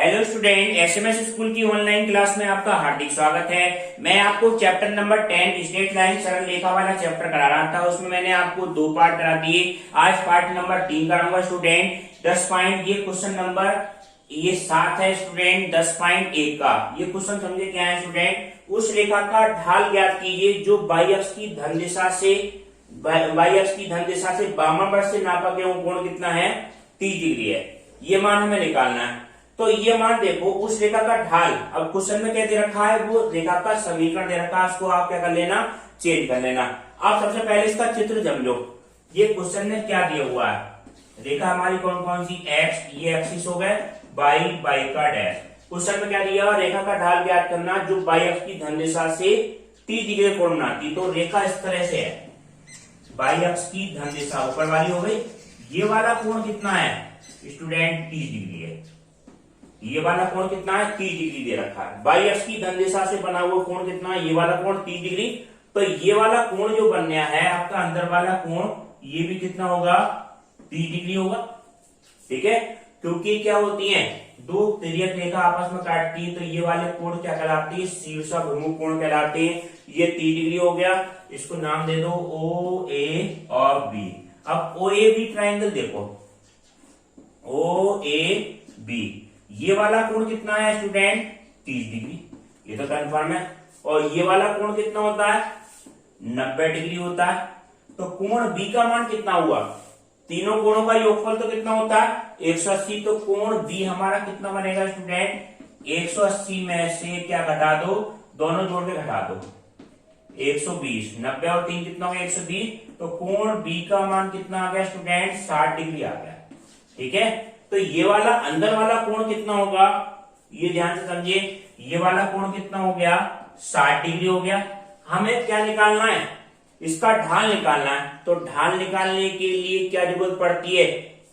Hello student, SMS school की online class में आपका हार्दिक स्वागत है। मैं आपको चैप्टर नंबर 10 स्ट्रेट लाइन सरल रेखा वाला चैप्टर करा रहा था। उसमें मैंने आपको 2 पार्ट करा दिए। आज पार्ट नंबर 3 कराऊंगा स्टूडेंट। 10 पॉइंट, ये क्वेश्चन नंबर ये 7 है स्टूडेंट 10.1 का। ये क्वेश्चन समझे क्या है स्टूडेंट। उस रेखा का ढाल ज्ञात कीजिए जो बाई अक्ष की धन दिशा से वामावर्त से नापा गया कोण कितना है, 30 डिग्री है। ये मान हमें निकालना है। तो ये मान देखो, उस रेखा का ढाल, अब क्वेश्चन में क्या दे रखा है, वो रेखा का समीकरण दे रखा है। उसको आप क्या कर लेना, चेंज कर लेना। आप सबसे पहले इसका चित्र समझो। ये क्वेश्चन में क्या दिया हुआ है, रेखा हमारी कौन कौन सी, एक्स, ये एक्सिस हो गए, बाई का डैश। क्वेश्चन में क्या दिया, रेखा का ढाल ज्ञात करना जो बाई अक्ष की धन दिशा से 30 डिग्री कोण बनाती। तो रेखा इस तरह से है, बाई अक्ष की धन दिशा ऊपर वाली हो गई। ये वाला कोण कितना है स्टूडेंट, 30 डिग्री है। ये वाला कोण कितना है, 30 डिग्री दे रखा है। बाई अक्ष की धन दिशा से बना हुआ कोण कितना है, ये वाला कोण 30 डिग्री। तो ये वाला कोण जो बनया है आपका अंदर वाला कोण, ये भी कितना होगा, 30 डिग्री होगा। ठीक है, क्योंकि क्या होती है, दो तिर्यक रेखा आपस में काटती है। तो ये वाले कोण क्या कहलाती है, शीर्षाभिमुख कोण कहलाते हैं। ये 30 डिग्री हो गया। इसको नाम दे दो ओ ए और बी। अब ओ ए बी ट्राइंगल देखो, ओ ए बी, ये वाला कोण कितना है स्टूडेंट, 30 डिग्री, ये तो कंफर्म है। और ये वाला कोण कितना होता है, 90 डिग्री होता है। तो कोण बी का मान कितना हुआ, तीनों कोणों का योगफल तो कितना होता है, 180। तो कोण बी हमारा कितना बनेगा स्टूडेंट, 180 में से क्या घटा दो, दोनों जोड़ के घटा दो, 120। 90 और 3 कितना हो गया, 120। तो कोण बी का मान कितना आ गया स्टूडेंट, 60 डिग्री आ गया। ठीक है, तो ये वाला अंदर वाला कोण कितना होगा, ये ध्यान से समझिए। ये वाला कोण कितना हो गया, 60 डिग्री हो गया। हमें क्या निकालना है, इसका ढाल निकालना है। तो ढाल निकालने के लिए क्या जरूरत पड़ती है,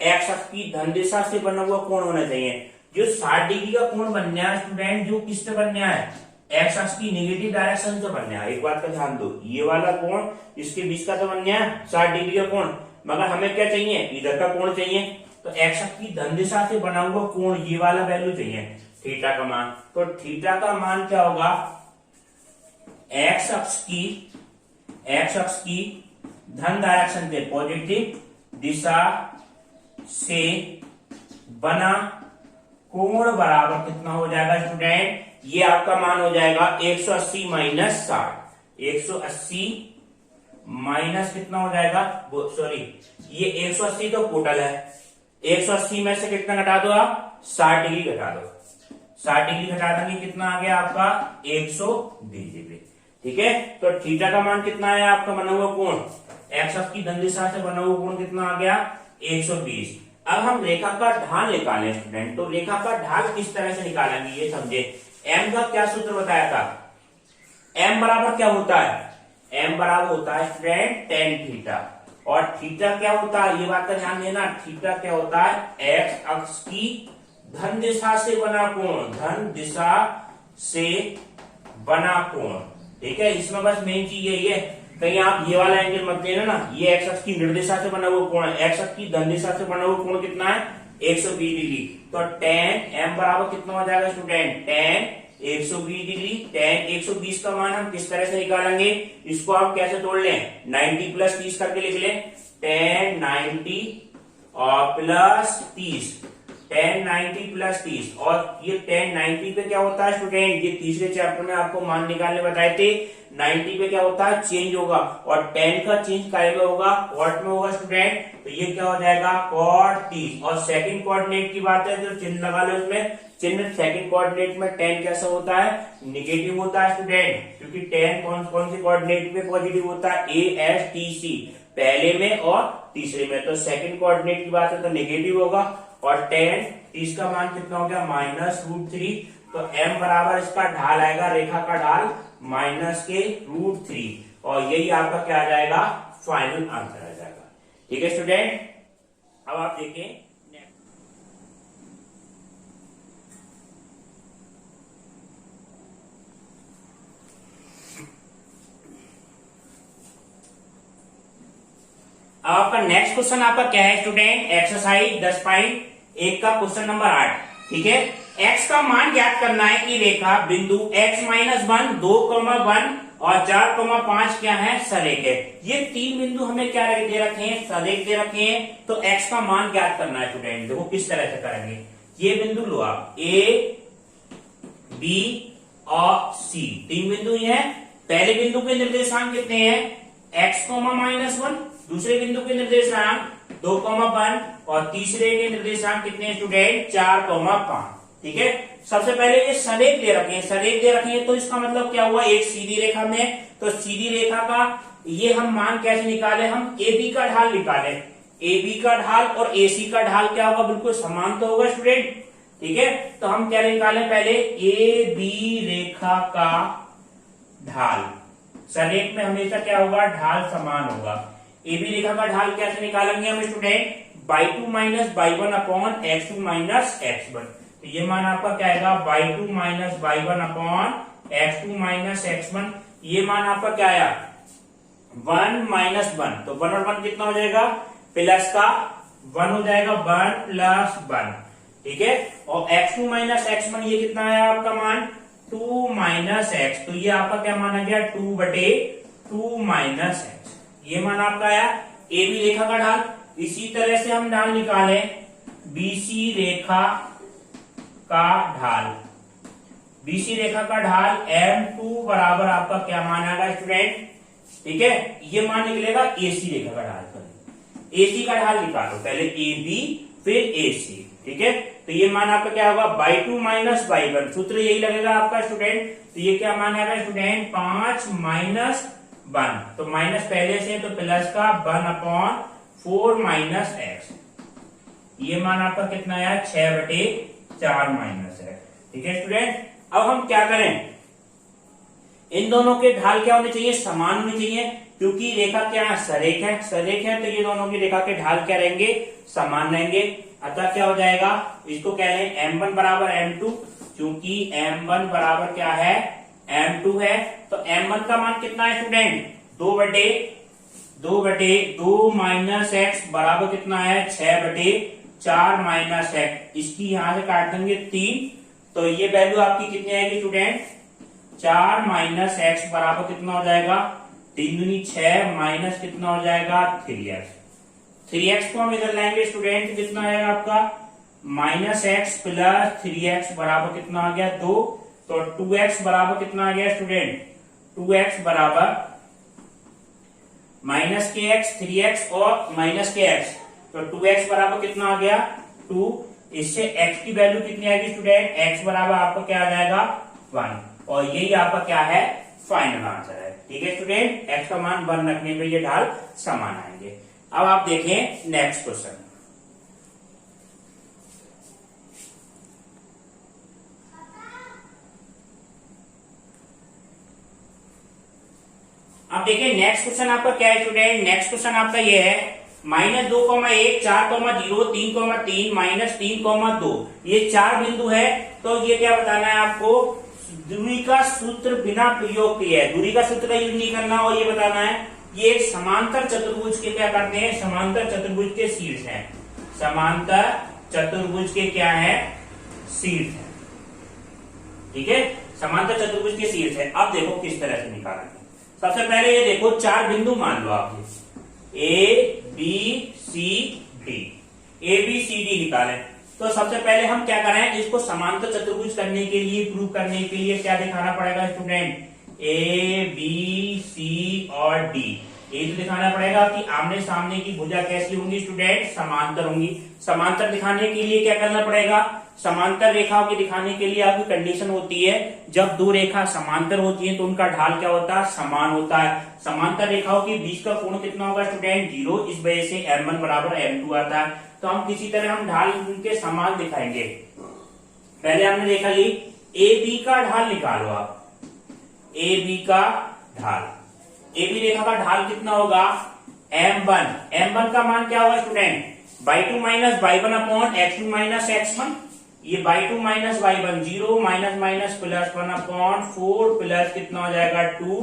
एक्स अक्ष की धन दिशा से बना हुआ कोण होना चाहिए। जो 60 डिग्री का कोण बनना है स्टूडेंट, जो किससे बनना है, एक्स अक्ष की नेगेटिव डायरेक्शन से बनना है। एक बात का ध्यान दो, ये वाला कोण इसके बीच का तो बनना है 60 डिग्री का कोण, मगर हमें क्या चाहिए, इधर का कोण चाहिए। तो एक्स अक्ष की धन दिशा से बना हुआ कोण, ये वाला वैल्यू चाहिए, थीटा का मान। तो थीटा का मान क्या होगा, एक्स अक्ष की धन डायरेक्शन से, पॉजिटिव दिशा से बना कोण बराबर कितना हो जाएगा स्टूडेंट, ये आपका मान हो जाएगा 180 माइनस 60। 180 माइनस कितना हो जाएगा, सॉरी ये 180 तो टोटल है। 180 में से कितना घटा दो आप, 60 डिग्री घटा दो। 60 डिग्री घटा देंगे कितना आ गया आपका, 120 डिग्री। ठीक है, तो थीटा का मान कितना है आपका बना हुआ कोण, एक्स अक्ष की धन दिशा से बना हुआ कोण कितना आ गया, 120। अब हम रेखा का ढाल निकालें स्टूडेंट। तो रेखा का ढाल किस तरह से निकालेंगे ये समझे। एम का क्या सूत्र बताया था, एम बराबर क्या होता है, एम बराबर होता है स्टूडेंट tan थीटा। और थीटा क्या होता है, ये बात का ध्यान देना, थीटा क्या होता है, एक्स अक्ष की धन दिशा से बना कोण, धन दिशा से बना कोण। ठीक है, इसमें बस मेन चीज यही है, कहीं आप ये वाला एंगल मत लेना ना। ये एक्स अक्ष की निर्दिशा से बना हुआ कोण है, एक्स अक्ष की धन दिशा से बना हुआ कोण कितना है, 120 डिग्री। तो tan m बराबर कितना हो जाएगा स्टूडेंट, tan 120 डिग्री। tan 120 का मान हम किस तरह से निकालेंगे, इसको आप कैसे तोड़ लें, 90 प्लस 30 करके लिख लें, tan 90 और प्लस 30, tan 90 प्लस 30। और ये tan 90 पे क्या होता है स्टूडेंट, ये तीसरे चैप्टर में आपको मान निकालने बताए थे। 90 पे क्या होता है, चेंज होगा, और tan का चेंज काय में होगा, कॉट में होगा स्टूडेंट। तो ये क्या हो जाएगा, cot 30। और सेकंड कोऑर्डिनेट की बात है, जो चिन्ह लगा लो उसमें, चिन्ह सेकंड कोऑर्डिनेट में tan कैसा होता है, निगेटिव होता है स्टूडेंट, क्योंकि tan कौन से कोऑर्डिनेट पे पॉजिटिव होता है, ASTC, पहले में और तीसरे में। तो सेकंड कोऑर्डिनेट की बात है तो निगेटिव होगा। और tan 30 का मान कितना हो गया, -√3। तो m बराबर इसका ढाल आएगा, रेखा का ढाल माइनस के √3। और यही आपका क्या आ जाएगा, फाइनल आंसर आ जाएगा। ठीक है स्टूडेंट, अब आप देखें अब आपका नेक्स्ट क्वेश्चन आपका क्या है स्टूडेंट, एक्सरसाइज 10.1 का क्वेश्चन नंबर 8। ठीक है, x का मान ज्ञात करना है कि रेखा बिंदु x-1 2,1 और 4,5 क्या है, सरेख है। ये तीन बिंदु हमें क्या दे रखे हैं, सरेख दे रखे हैं। तो x का मान ज्ञात करना है स्टूडेंट। देखो किस तरह से करेंगे। ये बिंदु लो आप a, b और c, तीन बिंदु ही हैं। पहले बिंदु के निर्देशांक कितने हैं, x-1, दूसरे बिंदु के निर्देशांक 2,1 और तीसरे के निर्देशांक कितने हैं स्टूडेंट, 4,5। ठीक है, सबसे पहले ये सरेख दे रखे हैं, सरेख दे रखे हैं तो इसका मतलब क्या हुआ, एक सीधी रेखा में। तो सीधी रेखा का ये हम मान कैसे निकाले, हम ए बी का ढाल निकाले। ए बी का ढाल और ए सी का ढाल क्या होगा, बिल्कुल समान तो होगा स्टूडेंट। ठीक है, तो हम क्या निकाले, पहले ए बी रेखा का ढाल। सरेख में हमेशा क्या होगा, ढाल समान होगा। ए बी रेखा का ढाल कैसे निकालेंगे हम student, y2 minus y1 upon x2 minus x1। तो ये मान आपका क्या आएगा, y2 minus y1 upon x2 minus x1। ये मान आपका क्या आया, 1 माइनस 1। तो 1 और 1 कितना हो जाएगा, प्लस का 1 हो जाएगा, 1 प्लस 1। ठीक है, और x2 माइनस x1 ये कितना आया आपका मान, 2 माइनस x। तो ये आपका क्या मान आ गया, 2/2 माइनस x। ये मान आपका आया ए बी रेखा का ढाल। इसी तरह से हम ढाल निकालें बीसी रेखा का ढाल। बीसी रेखा का ढाल M2 बराबर आपका क्या मान आएगा स्टूडेंट। ठीक है, ये मान निकलेगा एसी रेखा का ढाल। एसी का ढाल निकालो, पहले ए बी फिर एसी। ठीक है, तो ये मान आपका क्या होगा, y2 माइनस y1। सूत्र यही लगेगा आपका स्टूडेंट। तो ये क्या मान आएगा स्टूडेंट, 5 माइनस 1। तो माइनस पहले से तो प्लस का 1 अपॉन 4 माइनस x। ये मान आपका कितना आया, 6/4 माइनस है। ठीक है स्टूडेंट, अब हम क्या करें, इन दोनों के ढाल क्या होने चाहिए, समान होने चाहिए। क्योंकि रेखा क्या है, सरेख है, सरेख है तो ये दोनों की रेखा के ढाल क्या रहेंगे, समान रहेंगे। अतः क्या हो जाएगा, इसको कह रहे हैं M1 बराबर M2। क्योंकि M1 बराबर क्या है, M2 है। तो M1 का मान कितना है स्टूडेंट, 2/2 माइनस x बराबर कितना है, 6/4 माइनस x। इसकी यहां से काट देंगे 3। तो ये वैल्यू आपकी कितनी आएगी स्टूडेंट, 4 माइनस x बराबर कितना हो जाएगा, 3 दूनी 6 माइनस कितना हो जाएगा, 3x। 3x को हम इधर लाएंगे स्टूडेंट, कितना आएगा आपका, माइनस x प्लस 3x बराबर कितना आ गया, 2। तो 2x बराबर कितना आ गया स्टूडेंट, 2x बराबर माइनस के एक्स, 3x और माइनस के एक्स। तो 2x बराबर कितना आ गया, 2। इससे x की वैल्यू कितनी आएगी स्टूडेंट, x बराबर आपका क्या आ जाएगा, 1। और यही आपका क्या है, फाइनल आंसर है। ठीक है स्टूडेंट, x का मान 1 रखने पे ये ढाल समान आएंगे। अब आप देखें नेक्स्ट क्वेश्चन। अब देखिए नेक्स्ट क्वेश्चन आपका क्या है स्टूडेंट। नेक्स्ट क्वेश्चन आपका ये है, -2,1 4,0 3,3 -3,2। ये 4 बिंदु है। तो ये क्या बताना है आपको, दूरी का सूत्र बिना प्रयोग किए है, दूरी का सूत्र का यूज नहीं करना। और ये बताना है ये एक समांतर चतुर्भुज के क्या करते हैं, समांतर चतुर्भुज के शीर्ष है। समांतर चतुर्भुज के क्या है, शीर्ष है। ठीक है, समांतर चतुर्भुज के शीर्ष है। अब देखो किस तरह से निकालेंगे। सबसे पहले ये देखो 4 बिंदु मान लो आप, A B C D. A B C D निकालें। तो सबसे पहले हम क्या करें, इसको समांतर चतुर्भुज करने के लिए, प्रूव करने के लिए क्या दिखाना पड़ेगा स्टूडेंट, ए बी सी और डी। ये तो दिखाना पड़ेगा कि आमने सामने की भुजा कैसी होंगी स्टूडेंट, समांतर होंगी। समांतर दिखाने के लिए क्या करना पड़ेगा, समांतर रेखाओं के दिखाने के लिए आपकी कंडीशन होती है, जब दो रेखा समांतर होती है तो उनका ढाल क्या होता है, समान होता है। समांतर रेखाओं के बीच का कोण कितना होगा स्टूडेंट, 0। इस वजह से M1 बराबर M2 आता है। तो हम किसी तरह हम ढाल उनके समान दिखाएंगे। पहले हमने देखा ली ए बी का ढाल निकालो आप, ए बी का ढाल। ए बी रेखा का ढाल कितना होगा, M1। M1 का मान क्या होगा student, y2 minus y1 upon x2 minus x1। ये y2 minus y1 0 minus minus plus 1 upon 4 plus कितना हो जाएगा 2।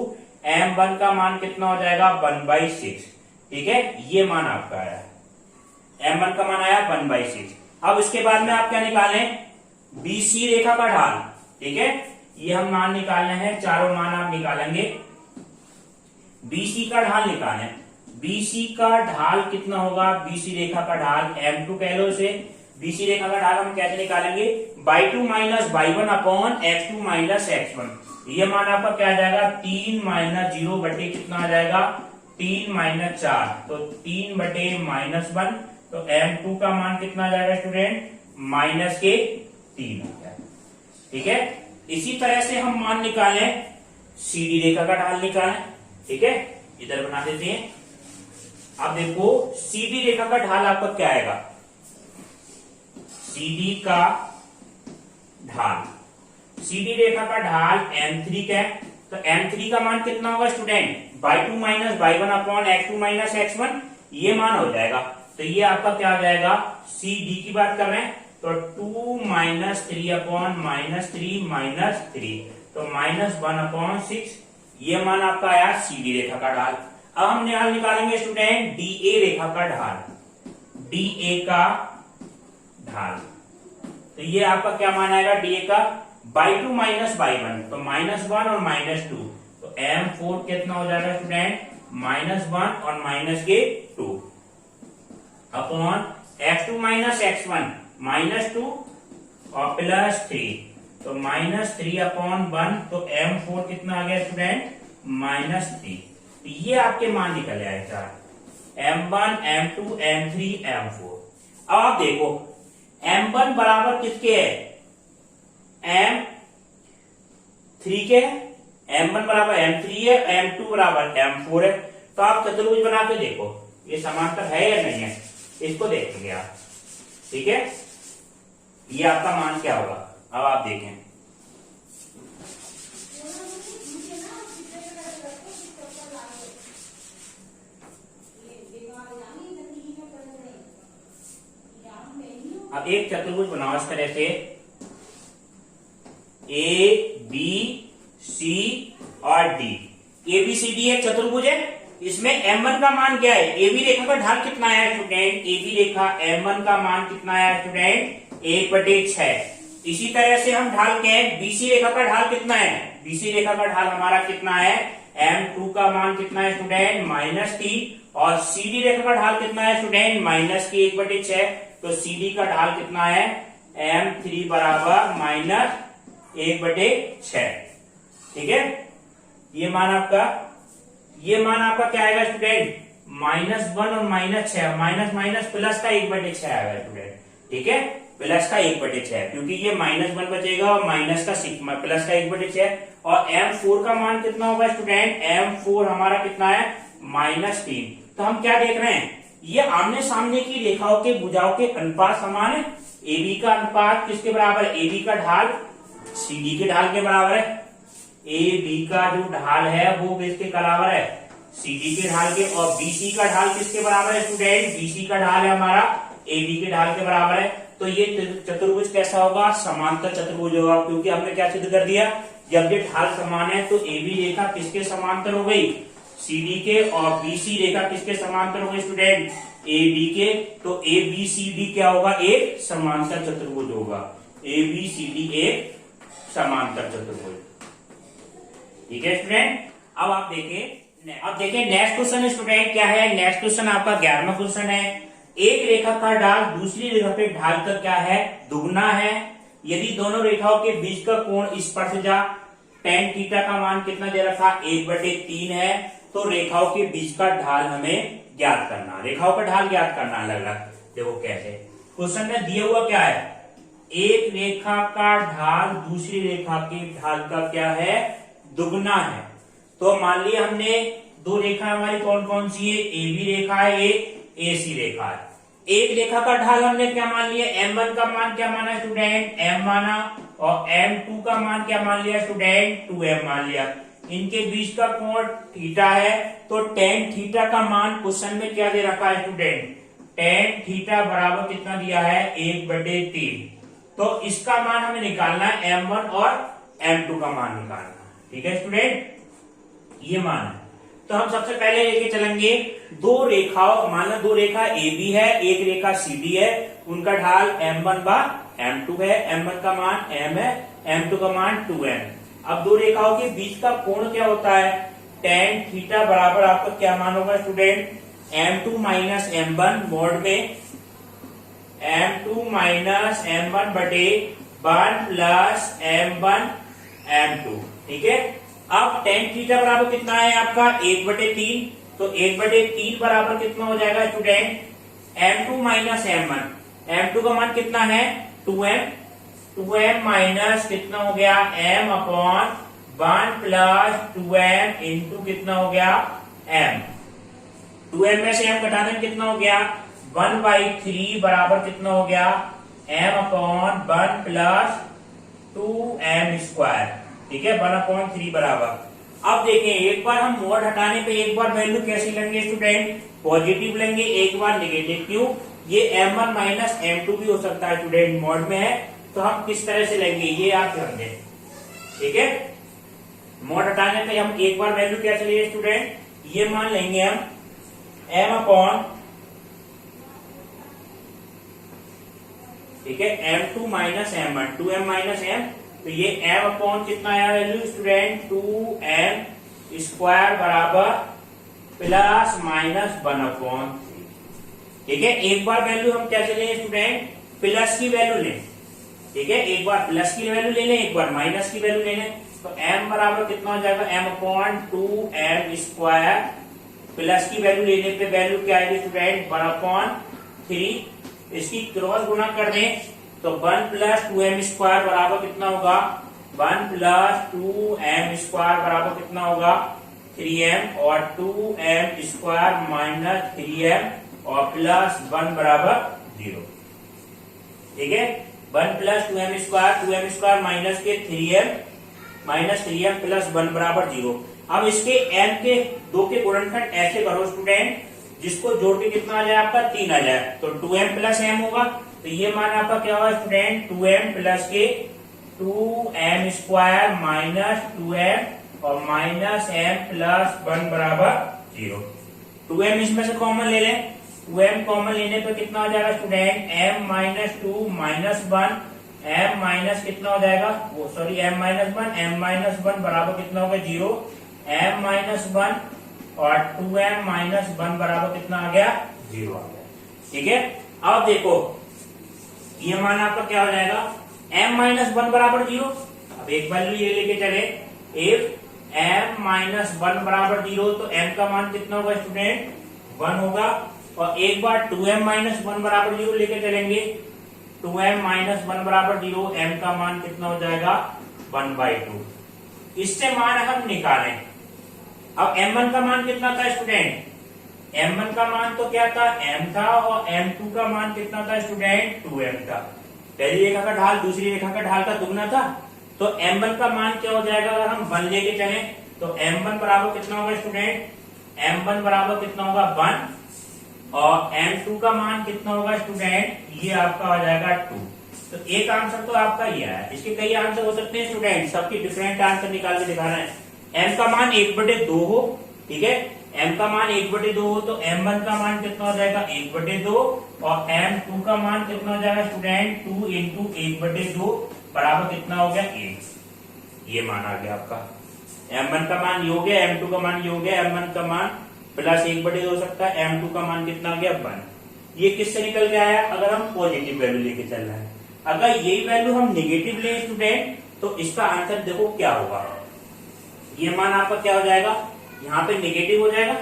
M1 का मान कितना हो जाएगा 1/6। ठीक है, ये मान आपका आया, M1 का मान आया 1/6। अब इसके बाद में आप क्या निकालें, BC रेखा का ढाल, ठीक है, ये हम मान निकालना है, चारों मान आप निकालेंगे। BC का ढाल निकालें, BC का ढाल कितना होगा, BC रेखा का ढाल M2 कह लो इसे। BC रेखा का ढाल हम कैसे निकालेंगे, y2 minus y1 upon x2 minus x1। ये मान आपका क्या आ जाएगा, 3 माइनस 0 बटे कितना आ जाएगा, 3 माइनस 4, तो 3 बटे -1, तो M2 का मान कितना आ जाएगा स्टूडेंट, -3 हो जाएगा, ठीक है। इसी तरह से हम मान निकालें CD रेखा का ढाल निकालें, ठीक है, इधर बना देते हैं। अब देखो CD रेखा का ढाल आपका क्या आएगा, CD का ढाल, CD रेखा का ढाल M3 का है, तो M3 का मान कितना होगा student, y2 minus y1 upon x2 minus x1, ये मान हो जाएगा। तो ये आपका क्या हो जाएगा, CD की बात कर रहे हैं, तो 2 माइनस 3 अपॉन -3 माइनस 3, तो -1 अपॉन 6, ये मान आपका आया CD रेखा का ढाल। अब हम ढाल निकालेंगे स्टूडेंट DA रेखा का ढाल, DA का ढाल, तो ये आपका क्या मान आएगा DA का, y2 माइनस y1, तो -1 और -2, तो M4 कितना हो जाएगा स्टूडेंट, -1 और -2 अपॉन x2 माइनस x1 -2 और +3, तो -3 अपॉन 1, तो M4 कितना आ गया स्टूडेंट, -3। तो ये आपके मान निकल आए चार, M1 M2 M3 M4। अब आप देखो M1 बराबर किसके है, M3 के, M1 बराबर M3 है, M2 बराबर M4 है। तो आप चतुर्भुज बना के देखो ये समांतर है या नहीं है, इसको देखेंगे आप, ठीक है। ये आपका मान क्या होगा, अब आप देखें, अब एक चतुर्भुज बनाओ इस तरह से, ABCD और D, ABCD एक चतुर्भुज है, इसमें M1 का मान क्या है, AB रेखा का ढाल कितना है स्टूडेंट, AB रेखा M1 का मान कितना है स्टूडेंट, 1/6। इसी तरह से हम ढाल के BC रेखा का ढाल कितना है, BC रेखा का ढाल हमारा कितना है, M2 का मान कितना है स्टूडेंट, -3, और CD रेखा का ढाल कितना है स्टूडेंट, -1/6, तो CD का ढाल कितना है, M3 बराबर -1/6, ठीक है। ये मान आपका क्या आएगा स्टूडेंट, -1 और -6, माइनस प्लस का 1/6 आएगा स्टूडेंट, ठीक है, प्लस का 1/6, क्योंकि ये -1 बचेगा और माइनस का प्लस का 1/6। और M4 का मान कितना होगा स्टूडेंट, M4 हमारा कितना है, -3। तो हम क्या देख रहे हैं, ये आमने सामने की रेखाओं के भुजाओं के अनुपात समान है। AB का अनुपात किसके बराबर है, AB का ढाल CD के ढाल के बराबर है। AB का जो ढाल है वो किसके बराबर है, CD के ढाल के, और BC का ढाल किसके बराबर है स्टूडेंट, BC का ढाल है हमारा AB के ढाल के बराबर है। तो ये चतुर्भुज कैसा होगा, समांतर चतुर्भुज होगा, क्योंकि हमने क्या सिद्ध कर दिया, जब ये ढाल समान है तो AB रेखा किसके समांतर हो गई, CD के, और BC रेखा किसके समांतर हो गई स्टूडेंट, AB के। तो ABCD क्या होगा, एक समांतर चतुर्भुज होगा, ABCD एक समांतर चतुर्भुज, ठीक है स्टूडेंट। अब आप देखें नेक्स्ट क्वेश्चन स्टूडेंट क्या है, नेक्स्ट क्वेश्चन आपका 11वां क्वेश्चन है। एक रेखा का ढाल दूसरी रेखा के ढाल का क्या है, दुगना है, यदि दोनों रेखाओं के बीच का कोण स्पर्शजा tan थीटा का मान कितना दे रखा, 1/3 है। तो रेखाओं के बीच का ढाल हमें ज्ञात करना, रेखाओं का ढाल ज्ञात करना अलग अलग। देखो कैसे, क्वेश्चन में दिया हुआ क्या है, एक रेखा का ढाल दूसरी रेखा के ढाल का क्या है, दुगना है। तो मान लिया हमने दो रेखा हमारी कौन कौन सी है, AB रेखा है, एक AC रेखा है। एक रेखा का ढाल हमने क्या मान लिया, M1 का मान क्या माना स्टूडेंट, M माना, और M2 का मान क्या मान लिया स्टूडेंट, 2M मान लिया। इनके बीच का कोण थीटा है, तो tan थीटा का मान क्वेश्चन में क्या दे रखा है स्टूडेंट, tan थीटा बराबर कितना दिया है, 1/3। तो इसका मान हमें निकालना है, M1 और M2 का मान निकालना, ठीक है स्टूडेंट, ये मान है। तो हम सबसे पहले लेके चलेंगे दो रेखाओं, मान लो दो रेखा ए बी है, एक रेखा सी डी है, उनका ढाल m1 बा m2 है, m1 का मान m है, m2 का मान 2m। अब दो रेखाओं के बीच का कोण क्या होता है, tan थीटा बराबर आपका क्या मान होगा student, m2 minus m1 mode में m2 माइनस m1 बटे 1 प्लस m1 m2। ठीक है, अब tan थीटा बराबर कितना है आपका 1/3, तो 1/3 बराबर कितना हो जाएगा student, m2 minus m1, m2 का मान कितना है 2m, 2m माइनस कितना हो गया m upon 1 plus 2m into कितना हो गया m, 2m में से m घटा दें कितना हो गया 1/3 बराबर कितना हो गया m upon 1 plus 2m square. ठीक है, 1/3 बराबर। अब देखें, एक बार हम मोड हटाने पे एक बार वैल्यू कैसी लेंगे स्टूडेंट, पॉजिटिव लेंगे, एक बार नेगेटिव। क्यों, ये m1 माइनस m2 भी हो सकता है स्टूडेंट, मोड में है, तो हम किस तरह से लेंगे ये आप समझे। ठीक है, मोड हटाने पे हम एक बार वैल्यू क्या चलिए स्टूडेंट, ये मान लेंगे हम m अपॉन, ठीक है, m2 minus m1, 2m minus m, तो ये m अपॉन कितना आया वैल्यू स्टूडेंट 2m स्क्वायर बराबर प्लस माइनस 1/3। ठीक है, एक बार वैल्यू हम क्या चले स्टूडेंट, प्लस की वैल्यू लें। ठीक है, एक बार प्लस की वैल्यू ले लें, एक बार माइनस की वैल्यू ले लें, तो m बराबर कितना हो जाएगा m upon 2m square, plus की वैल्यू लेने पे वैल्यू क्या आएगी स्टूडेंट 1/3, इसकी क्रॉस गुणा कर दें तो 1 प्लस 2m स्क्वायर बराबर कितना होगा 1 प्लस 2m स्क्वायर बराबर कितना होगा 3m, और 2m स्क्वायर माइनस 3m और प्लस 1 बराबर 0। ठीक है, 1 प्लस 2m स्क्वायर माइनस के 3m माइनस 3m प्लस 1 बराबर 0। अब इसके m के दो के गुणनखंड ऐसे करो स्टूडेंट, जिसको जोड़ के कितना आ जाए आपका 3 आ जाए, तो 2m प्लस m होगा, तो ये मान आपका क्या होगा स्टूडेंट 2m प्लस के 2m स्क्वायर माइनस 2m और माइनस m प्लस 1 बराबर 0। 2m इसमें से कॉमन ले लें, 2m कॉमन लेने पर कितना हो जाएगा student m minus 2 minus 1, m minus कितना हो जाएगा वो sorry m minus 1, m minus 1 बराबर कितना होगा 0, m माइनस 1 और 2m माइनस 1 बराबर कितना आ गया 0 आ गया। ठीक है, अब देखो ये मान आपका क्या हो जाएगा m माइनस 1 बराबर 0। अब एक वैल्यू ये लेके चले, इफ m माइनस 1 बराबर 0, तो m का मान कितना होगा स्टूडेंट 1 होगा, और एक बार 2m माइनस 1 बराबर 0 लेके चलेंगे, 2m माइनस 1 बराबर 0, m का मान कितना हो जाएगा 1/2। इससे मान हम निकालें। अब m1 का मान कितना था स्टूडेंट, m1 का मान तो क्या था m था, और m2 का मान कितना था स्टूडेंट 2m था। पहली रेखा का ढाल दूसरी रेखा का ढाल का दुगना था, तो m1 का मान क्या हो जाएगा अगर हम 1 लेके चले, तो m1 बराबर कितना होगा स्टूडेंट, m1 बराबर कितना होगा 1, और m2 का मान कितना होगा स्टूडेंट, ये आपका हो जाएगा 2। तो एक आंसर तो आपका ये है, इसके कई आंसर हो सकते हैं स्टूडेंट, सबकी डिफरेंट आंसर निकाल के दिखा रहे हैं। m का मान 1/2 हो, ठीक है, m का मान 1/2 हो, तो m1 का मान कितना हो जाएगा 1/2, और m2 का मान कितना हो जाएगा स्टूडेंट 2 इंटू 1/2 बराबर कितना हो गया 1। ये मान आ गया आपका, m1 का मान ये हो गया, m2 का मान ये हो गया, m1 का मान प्लस 1/2 हो सकता है, m2 का मान कितना हो गया 1। ये किससे निकल के आया, अगर हम पॉजिटिव वैल्यू लेके चल रहे हैं। अगर यही वैल्यू हम निगेटिव ले स्टूडेंट, तो इसका आंसर देखो क्या होगा, ये मान आपका क्या हो जाएगा, यहाँ पे नेगेटिव हो जाएगा,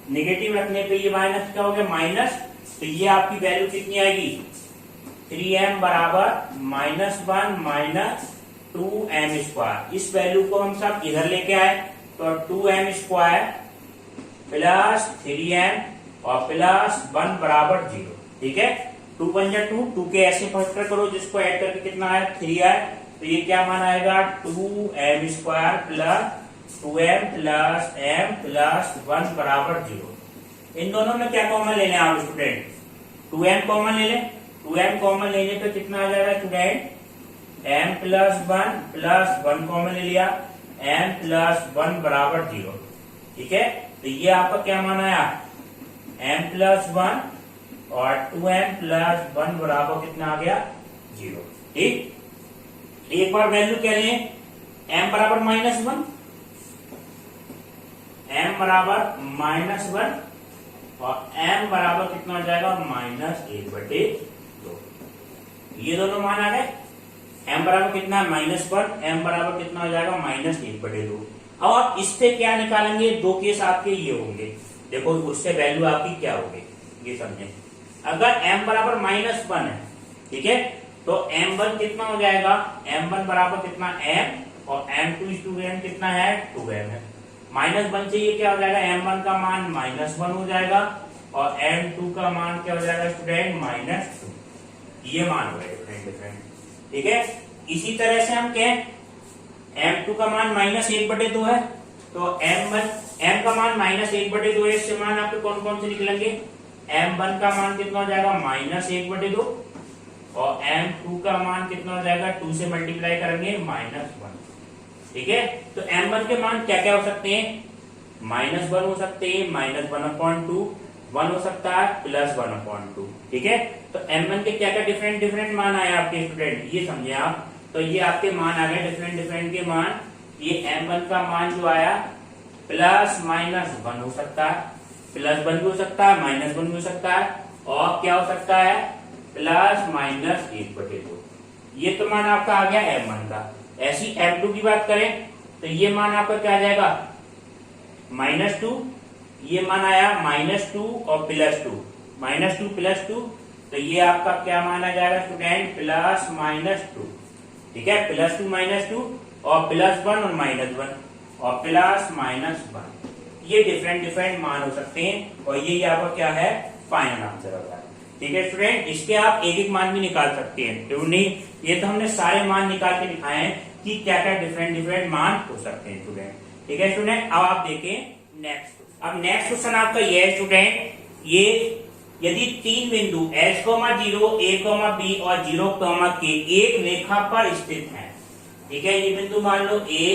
नेगेटिव रखने पे ये माइनस क्या हो गया माइनस, तो ये आपकी वैल्यू कितनी आएगी 3m बराबर -1 माइनस 2m स्क्वायर। इस वैल्यू को हम सब इधर लेके आए, तो 2m स्क्वायर प्लस 3m और प्लस 1 बराबर 0। ठीक है, 2 पंजा 2 के ऐसे फैक्टर करो जिसको ऐड करके कितना आए 3 आए, तो ये क्या मान आएगा 2m square plus 2m plus m plus 1 बराबर 0। इन दोनों में क्या कॉमन लेने आप स्टूडेंट, 2m कॉमन ले लें, 2m कॉमन लेने पे कितना आ जाएगा student m plus 1 plus 1 common ले लिया, m प्लस 1 बराबर 0। ठीक है, तो ये आपका क्या मान आया, m+1 और 2m+1 बराबर कितना आ गया, 0। ठीक, एक बार वैल्यू कह रहे हैं m बराबर -1, m बराबर -1 और m बराबर कितना हो जाएगा, -1/2। ये दोनों मान आ गए। m बराबर कितना है, -1, m बराबर कितना हो जाएगा, -1/2। और इससे क्या निकालेंगे, दो केस आपके ये होंगे, देखो उससे वैल्यू आपकी क्या होगी, ये समझे। अगर m बराबर -1 है, ठीक है, तो m1 कितना हो जाएगा, m1 बराबर कितना, m, और m2 कितना है, 2m है। -1 से ये क्या हो जाएगा, m1 का मान -1 हो जाएगा और m2 का मान क्या हो जाएगा स्टूडेंट, -2। ये मान हो गए डिफरेंट। ठीक है, इसी तरह से हम कहें m2 का मान -1/2 है, तो m का मान -1/2 है, इससे मान आपके कौन कौन से निकलेंगे, m1 का मान कितना हो जाएगा, -1/2 और m2 का मान कितना हो जाएगा, 2 से मल्टीप्लाई करेंगे, -1। ठीक है, तो m1 के मान क्या क्या हो सकते हैं, -1 हो सकते हैं, -1/2, 1 हो सकता है, +1/2। ठीक है, तो m1 के क्या क्या डिफरेंट मान आए आपके स्टूडेंट, ये समझे आप। तो ये आपके मान आ गए डिफरेंट के मान। ये m1 का मान जो आया +-1 हो सकता है, +1 भी हो सकता है, -1 भी हो सकता है, और क्या हो सकता है, +-1/2। ये तो मान आपका आ गया m1 का। ऐसी m2 की बात करें तो ये मान आपका क्या आ जाएगा, -2, ये मान आया -2 और +2, -2 +2, तो ये आपका क्या माना जाएगा स्टूडेंट, +-2। ठीक है, +2 -2 और +1 और -1 और +-1, ये डिफरेंट मान हो सकते हैं और ये आपका क्या है, फाइनल आंसर होगा। ठीक है स्टूडेंट, इसके आप एक एक मान भी निकाल सकते हैं, तो नहीं, ये तो हमने सारे मान निकाल के दिखाए हैं कि क्या क्या डिफरेंट मान हो सकते हैं स्टूडेंट। ठीक है स्टूडेंट, अब आप देखें नेक्स्ट। अब नेक्स्ट क्वेश्चन आपका ये है स्टूडेंट, ये यदि 3 बिंदु h, 0, a, b और 0, k एक रेखा पर स्थित हैं। ठीक है, ये बिंदु मान लो a,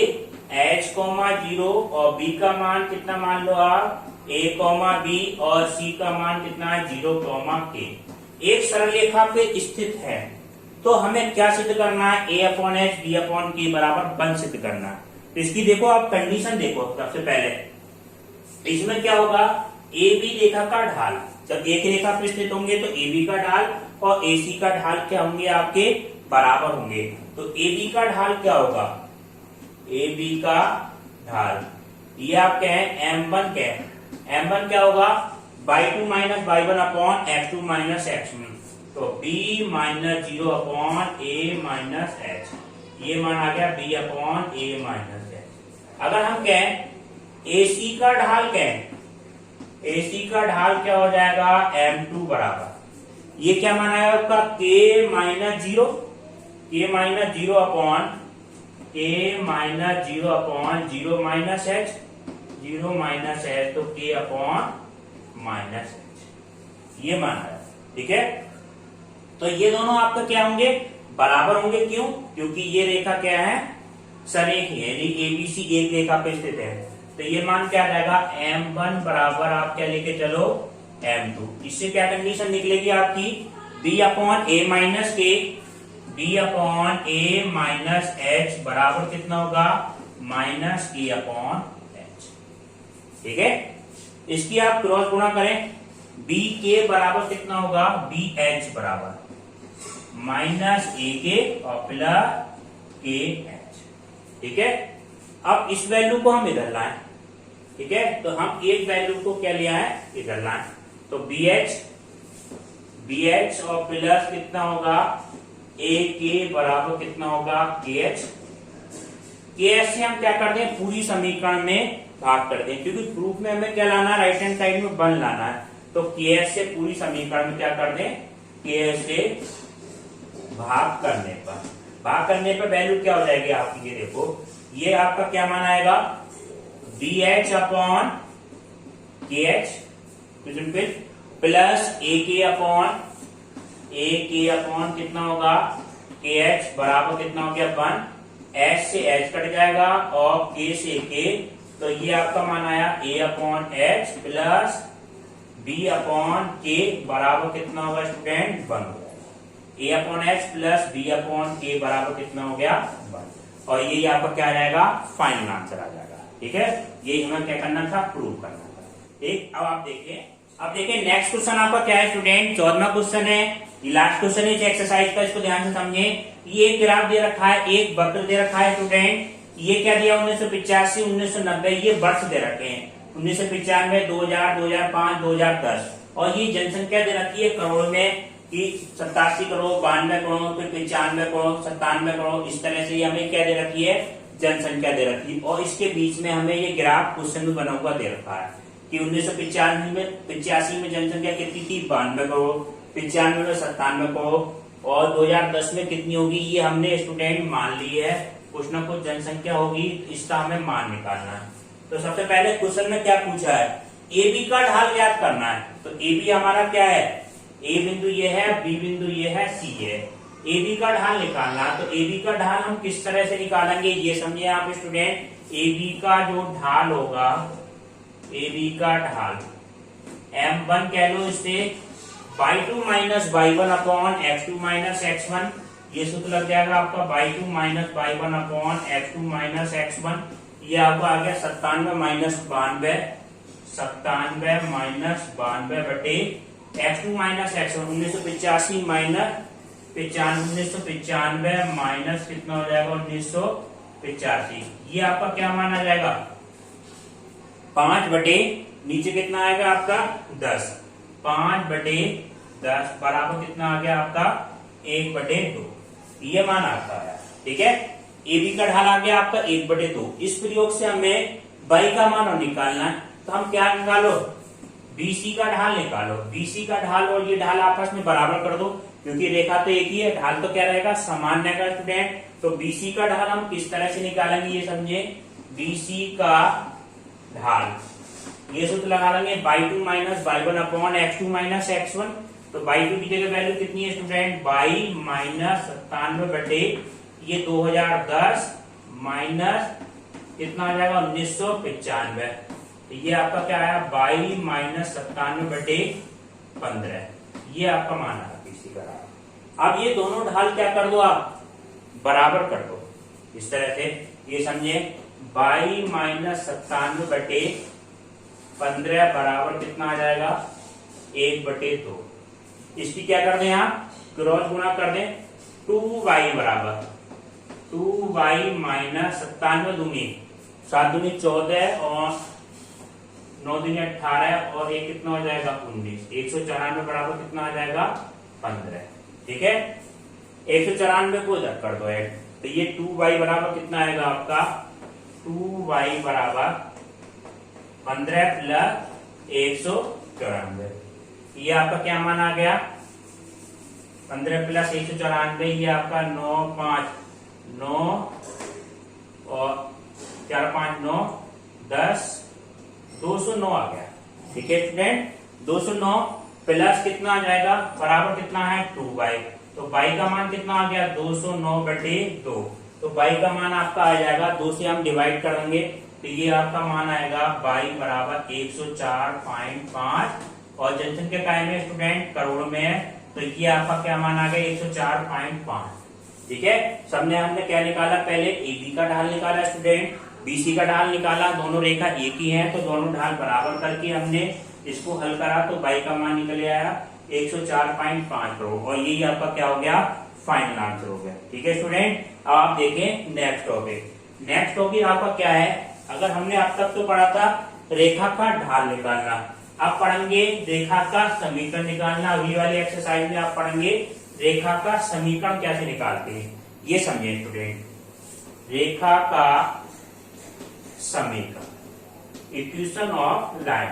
h, 0 और b का मान कितना मान लो आप, a, b और c का मान कितना है, 0, k। एक सरल रेखा पे स्थित है, तो हमें क्या सिद्ध करना है, a/h b/k बराबर 1 सिद्ध करना है। तो इसकी देखो आप कंडीशन देखो सबसे पहले, इसमें क्या होगा, ए बी रेखा का ढाल, जब एक रेखा पे स्थित होंगे तो ए बी का ढाल और ए सी का ढाल क्या होंगे, आपके बराबर होंगे। तो ए बी का ढाल क्या होगा, ए बी का ढाल, ये आप क्या है, m1 क्या है, m1 क्या होगा, y2 - y1/x2 - x1, तो b - 0/a - h, ये मान आ गया b/a - h। अगर हम कहें AC का ढाल क्या है, AC का ढाल क्या हो जाएगा, m2 बराबर, ये क्या माना है आपका, k - 0, k - 0/0/0 -h, 0 -h, तो k/-h, ये माना है। ठीक है, तो ये दोनों आपका क्या होंगे, बराबर होंगे। क्यों, क्योंकि ये रेखा क्या है, सरेख है, यदि ABC एक रेखा पे स्थित है, तो ये मान क्या आ जाएगा, m1 बराबर आप क्या लेके चलो, m2। इससे क्या कंडीशन निकलेगी आपकी, b/a - k, b/a - h बराबर कितना होगा, -k/h। ठीक है, इसकी आप क्रॉस गुणा करें, bk बराबर कितना होगा, bh बराबर -ak और +kh। ठीक है, अब इस वैल्यू को हम इधर लाएं। ठीक है, तो हम एक वैल्यू को क्या लिया है, इधर लाएं, तो bh और प्लस कितना होगा, ak बराबर कितना होगा, kh से हम क्या कर दें, पूरी समीकरण में भाग कर दें, क्योंकि प्रूफ में हमें क्या लाना है, राइट हैंड साइड में 1 लाना है, तो kh से पूरी समीकरण में क्या कर दें, kh से भाग करने पर वैल्यू क्या हो जाएगी आपकी, ये देखो, ये आपका क्या मान आएगा, bh/kh प्लस ak कितना होगा, kh बराबर कितना हो गया, 1, h से h कट जाएगा और k से k तो ये आपका मान आया a/h प्लस b/k बराबर कितना होगा स्टूडेंट 1 हो गया। a/h प्लस b/k बराबर कितना हो गया 1, और ये आपका क्या आ जाएगा फाइनल आंसर आ जाएगा। ठीक है, ये हमें क्या करना था, प्रूव करना था। ठीक, अब आप देखिए नेक्स्ट क्वेश्चन आपका क्या है स्टूडेंट, 14वां क्वेश्चन है, ये लास्ट क्वेश्चन है इस एक्सरसाइज का, इसको ध्यान से समझे। ये एक ग्राफ दे रखा है, एक वक्र दे रखा है स्टूडेंट, ये क्या दिया 1985 1990, ये वर्ष दे रखे हैं 1995 2000 2005 2010, और ये जनसंख्या दे रखी है करोड़ में कि 87 करोड़ 92 करोड़ फिर 95 करोड़ 97 करोड़, इस तरह से हमें क्या दे रखी है जनसंख्या दे रखी है। और इसके बीच में हमें ये ग्राफ क्वेश्चन में बना हुआ दे रखा है कि 1985 में जनसंख्या कितनी थी 92 करोड़, 95 में 97 करोड़, और 2010 में कितनी होगी, ये हमने स्टूडेंट मान ली है, कुछ ना कुछ जनसंख्या होगी, इसका हमें मान निकालना है। तो सबसे पहले क्वेश्चन में क्या पूछा है, ए बी का ढाल ज्ञात करना है। तो ए बी हमारा क्या है, ए बिंदु ये है, बी बिंदु ये है, सी है, ए बी का ढाल निकालना है। तो ए बी का ढाल हम किस तरह से निकालेंगे ये समझिए आप स्टूडेंट। ए बी का जो ढाल होगा, ए बी का ढाल m1 कह लो इसे, y2 minus y1 upon x2 minus x1, ये सूत्र लग जाएगा आपका y2 minus y1 upon x2 minus x1, ये आपको आ गया 97 माइनस 92, 97 माइनस 92 बटे x2 minus x1, 1985 minus 1995 minus कितना हो जाएगा 1985, ये आपका क्या माना जाएगा 5 बटे नीचे कितना आएगा आपका 10, 5 बटे 10 बराबर कितना आ गया आपका 1 बटे 2, ये मान आता है। ठीक है, ए बी का ढाल आ गया आपका 1 बटे 2। इस प्रयोग से हमें बाई का मान निकालना है, तो हम क्या निकालो बीसी का ढाल निकालो, बीसी का ढाल और ये ढाल आपस में बराबर कर दो, क्योंकि रेखा तो एक ही है, ढाल तो क्या रहेगा समान रहेगा स्टूडेंट। तो बीसी का ढाल हम किस तरह से निकालेंगे ये समझे, बीसी का ढाल ये सूत्र लगा लेंगे y2 minus y1 upon x2 minus x1, तो y2 की जगह वैल्यू कितनी है स्टूडेंट y माइनस 97 बटे ये 2010 माइनस कितना आ जाएगा 1995, तो ये आपका क्या आया y माइनस 97 बटे 15, ये आपका मान आया बीसी का ढाल। अब ये दोनों ढाल क्या कर दो आप बराबर कर दो इस तरह से, ये समझे y माइनस 97 बटे 15 बराबर कितना आ जाएगा 1 बटे 2, इसकी क्या कर दें आप क्रॉस गुणा कर दें, 2y बराबर 2y माइनस 97 दूनी 7 दूनी 14 और 9 दूनी 18 और ये कितना हो जाएगा 19, 194 बराबर कितना आ जाएगा 15। ठीक है, 194 को इधर कर दो ऐड, तो ये 2y बराबर कितना आएगा आपका 2y बराबर 15 प्लस 194, ये आपका क्या मान आ गया 15 प्लस 194, ये आपका 9 5 9 और 4 5 9 10 209 आ गया। ठीक है स्टूडेंट, 209 प्लस कितना आ जाएगा बराबर कितना है 2y, तो y का मान कितना आ गया 209 बटे 2, तो y का मान आपका आ जाएगा 2 से हम डिवाइड करेंगे, तो ये आपका मान आएगा y बराबर 104.5, और जनसंख्या काय में स्टूडेंट करोड़ में है, तो ये आपका क्या मान आ गया 104.5। ठीक है, सबने हमने क्या निकाला पहले ए बी का ढाल निकाला स्टूडेंट, बीसी का ढाल निकाला, दोनों रेखा एक ही है तो दोनों ढाल बराबर करके हमने इसको हल करा, तो y का मान निकल आया 104.5 करोड़, और यही आपका क्या हो गया फाइनल आंसर हो गया। ठीक है स्टूडेंट, अब आप देखें नेक्स्ट टॉपिक। नेक्स्ट टॉपिक आपका क्या है, अगर हमने अब तक तो पढ़ा था रेखा का ढाल निकालना, अब पढ़ेंगे रेखा का समीकरण निकालना। अगली वाली एक्सरसाइज में आप पढ़ेंगे रेखा का समीकरण कैसे निकालते हैं, ये समझे स्टूडेंट। रेखा का समीकरण, equation of line,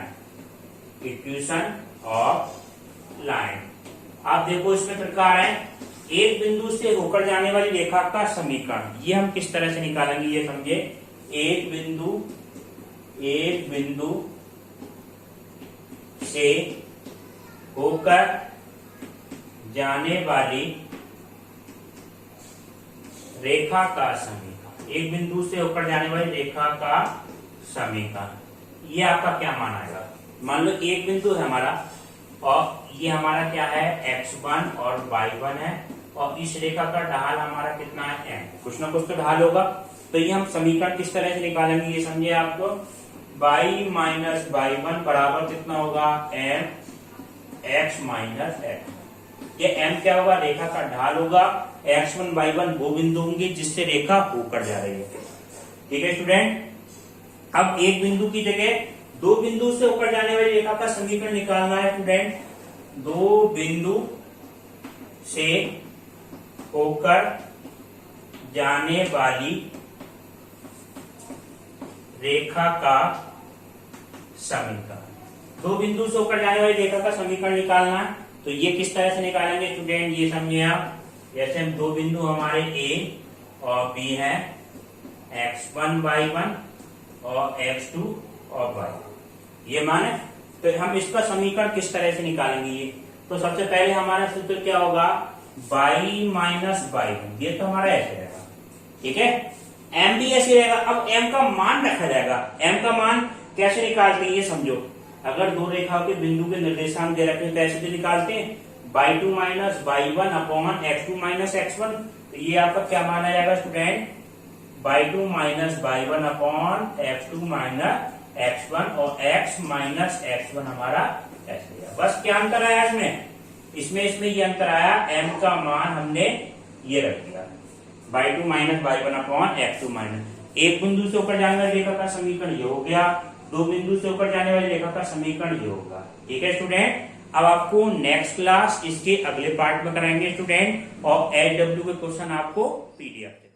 equation of line. आप देखो इसमें प्रकार है, एक बिंदु से होकर जाने वाली रेखा का समीकरण, ये हम किस तरह से निकालेंगे ये समझे। एक बिंदु से होकर जाने वाली रेखा का समीकरण, एक बिंदु से होकर जाने वाली रेखा का समीकरण। ये आपका क्या मान आएगा, मान लो एक बिंदु है हमारा और ये हमारा क्या है x1 और y1 है और इस रेखा का ढाल हमारा कितना है m, कुछ ना कुछ तो ढाल होगा। तो ये हम समीकरण किस तरह से निकालेंगे ये समझिए आपको, y माइनस y1 बराबर कितना होगा m x माइनस x। ये m क्या होगा, रेखा का ढाल होगा, x1 y1 वो बिंदु होंगे जिससे रेखा होकर जा रही है। ठीक है स्टूडेंट, अब एक बिंदु की जगह दो बिंदु से होकर जाने वाली रेखा का समीकरण निकालना है स्टूडेंट। दो बिंदु से होकर जाने वाली रेखा का समीकरण, दो बिंदु से होकर जाने वाली रेखा का समीकरण निकालना है। तो ये किस तरह से निकालेंगे स्टूडेंट, ये समझिए आप, जैसे हम दो बिंदु हमारे A और B हैं, x1 y1 और x2 और y, ये माने। तो हम इसका समीकरण किस तरह से निकालेंगे ये, तो सबसे पहले हमारा सूत्र क्या होगा y माइनस y1, ये तो हमारा ऐसे रहेगा। ठीक है, m भी ऐसे रहेगा। अब m का मान रखा जाएगा, m का मान कैसे निकालते हैं ये समझो। अगर दो रेखाओं के बिंदु के निर्देशांक दे रखे हैं तो ऐसे भी निकालते हैं, y2 minus y1 upon x2 minus x1। तो ये आपका क्या माना जाएगा student, y2 minus y1 upon x2 minus x1 और x माइनस x1 हमारा ऐसे। बस क्या अंतर आया इसमें ये अंतर आया, m का मान हमने ये रख दिया y2 minus y1 upon x2 minus. एक बिंदु से होकर जाने वाली रेखा का समीकरण ये हो गया, दो बिंदु से होकर जाने वाली रेखा का समीकरण ये होगा। ठीक है स्टूडेंट, अब आपको नेक्स्ट क्लास इसके अगले पार्ट में कराएंगे स्टूडेंट, और HW के क्वेश्चन आपको PDF